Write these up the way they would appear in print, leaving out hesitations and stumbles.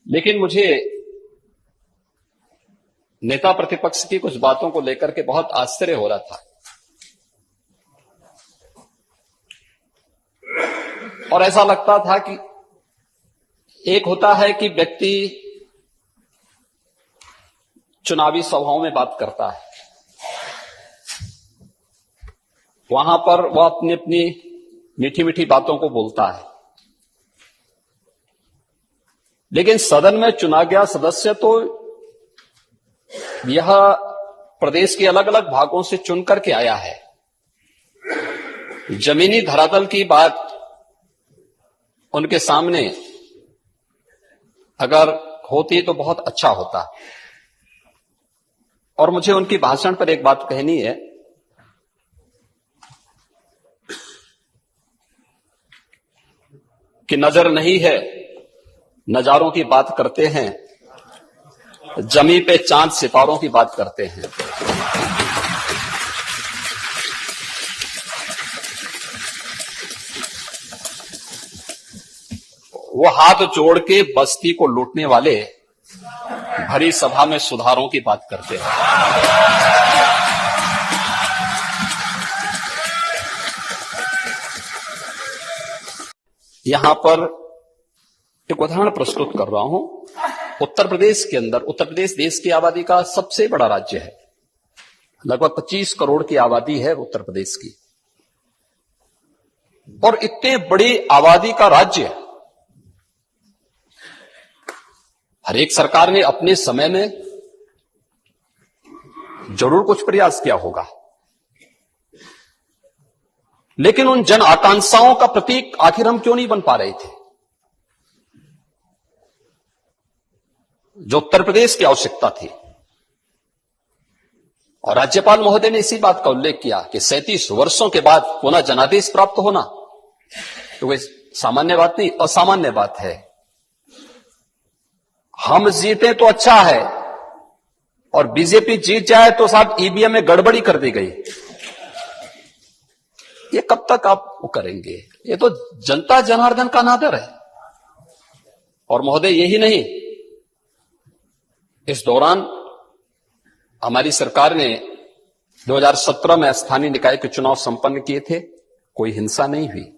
लेकिन मुझे नेता प्रतिपक्ष की कुछ बातों को लेकर के बहुत आश्चर्य हो रहा था और ऐसा लगता था कि एक होता है कि व्यक्ति चुनावी सभाओं में बात करता है, वहां पर वह अपनी अपनी मीठी मीठी बातों को बोलता है, लेकिन सदन में चुना गया सदस्य तो यह प्रदेश के अलग अलग भागों से चुन करके आया है। जमीनी धरातल की बात उनके सामने अगर होती तो बहुत अच्छा होता। और मुझे उनकी भाषण पर एक बात कहनी है कि नजर नहीं है, नजारों की बात करते हैं, जमी पे चांद सितारों की बात करते हैं। वो हाथ जोड़ के बस्ती को लूटने वाले भरी सभा में सुधारों की बात करते हैं। यहां पर एक उदाहरण प्रस्तुत कर रहा हूं। उत्तर प्रदेश के अंदर, उत्तर प्रदेश देश की आबादी का सबसे बड़ा राज्य है, लगभग 25 करोड़ की आबादी है उत्तर प्रदेश की। और इतने बड़ी आबादी का राज्य, हर एक सरकार ने अपने समय में जरूर कुछ प्रयास किया होगा, लेकिन उन जन आकांक्षाओं का प्रतीक आखिर हम क्यों नहीं बन पा रहे थे जो उत्तर प्रदेश की आवश्यकता थी। और राज्यपाल महोदय ने इसी बात का उल्लेख किया कि 37 वर्षों के बाद पुनः जनादेश प्राप्त होना तो वह सामान्य बात नहीं, असामान्य बात है। हम जीते तो अच्छा है और बीजेपी जीत जाए तो साहब ईवीएम में गड़बड़ी कर दी गई, ये कब तक आप वो करेंगे? ये तो जनता जनार्दन का अनादर है। और महोदय यही नहीं, इस दौरान हमारी सरकार ने 2017 में स्थानीय निकाय के चुनाव संपन्न किए थे, कोई हिंसा नहीं हुई।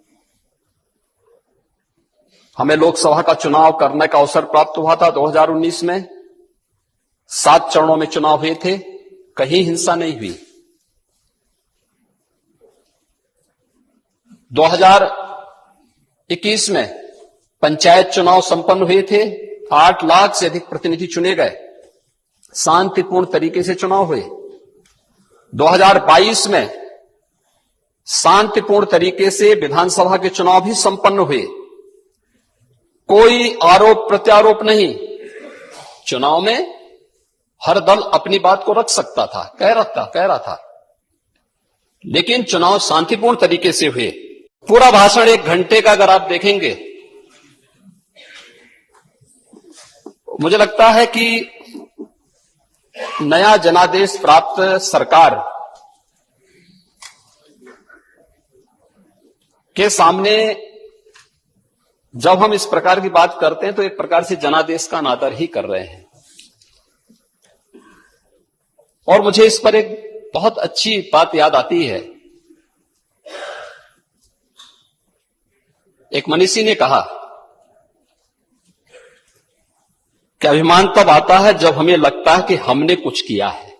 हमें लोकसभा का चुनाव करने का अवसर प्राप्त हुआ था 2019 में, 7 चरणों में चुनाव हुए थे, कहीं हिंसा नहीं हुई। 2021 में पंचायत चुनाव संपन्न हुए थे, 8 लाख से अधिक प्रतिनिधि चुने गए, शांतिपूर्ण तरीके से चुनाव हुए। 2022 में शांतिपूर्ण तरीके से विधानसभा के चुनाव भी संपन्न हुए, कोई आरोप प्रत्यारोप नहीं। चुनाव में हर दल अपनी बात को रख सकता था, कह रहा था, लेकिन चुनाव शांतिपूर्ण तरीके से हुए। पूरा भाषण 1 घंटे का अगर आप देखेंगे, मुझे लगता है कि नया जनादेश प्राप्त सरकार के सामने जब हम इस प्रकार की बात करते हैं तो एक प्रकार से जनादेश का अनादर ही कर रहे हैं। और मुझे इस पर एक बहुत अच्छी बात याद आती है। एक मनीषी ने कहा कि अभिमान तब आता है जब हमें लगता है कि हमने कुछ किया है,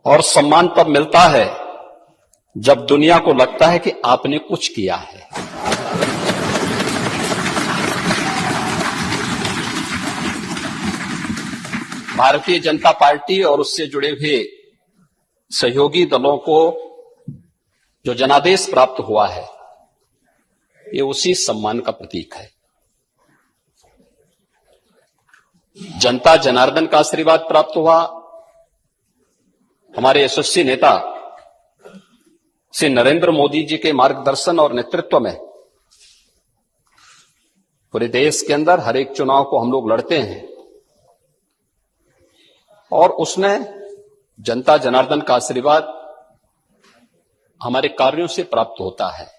और सम्मान तब मिलता है जब दुनिया को लगता है कि आपने कुछ किया है। भारतीय जनता पार्टी और उससे जुड़े हुए सहयोगी दलों को जो जनादेश प्राप्त हुआ है, ये उसी सम्मान का प्रतीक है। जनता जनार्दन का आशीर्वाद प्राप्त हुआ। हमारे यशस्वी नेता श्री नरेंद्र मोदी जी के मार्गदर्शन और नेतृत्व में पूरे देश के अंदर हर एक चुनाव को हम लोग लड़ते हैं, और उसमें जनता जनार्दन का आशीर्वाद हमारे कार्यों से प्राप्त होता है।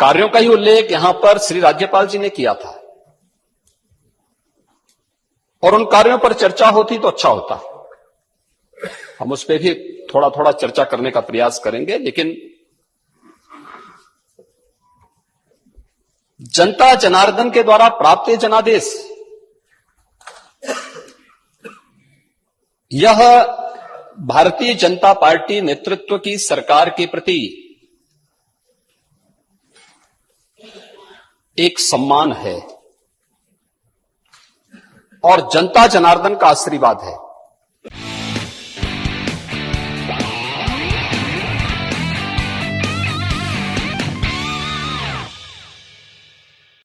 कार्यों का ही उल्लेख यहां पर श्री राज्यपाल जी ने किया था और उन कार्यों पर चर्चा होती तो अच्छा होता। हम उस पर भी थोड़ा थोड़ा चर्चा करने का प्रयास करेंगे, लेकिन जनता जनार्दन के द्वारा प्राप्त जनादेश, यह भारतीय जनता पार्टी नेतृत्व की सरकार के प्रति एक सम्मान है और जनता जनार्दन का आशीर्वाद है।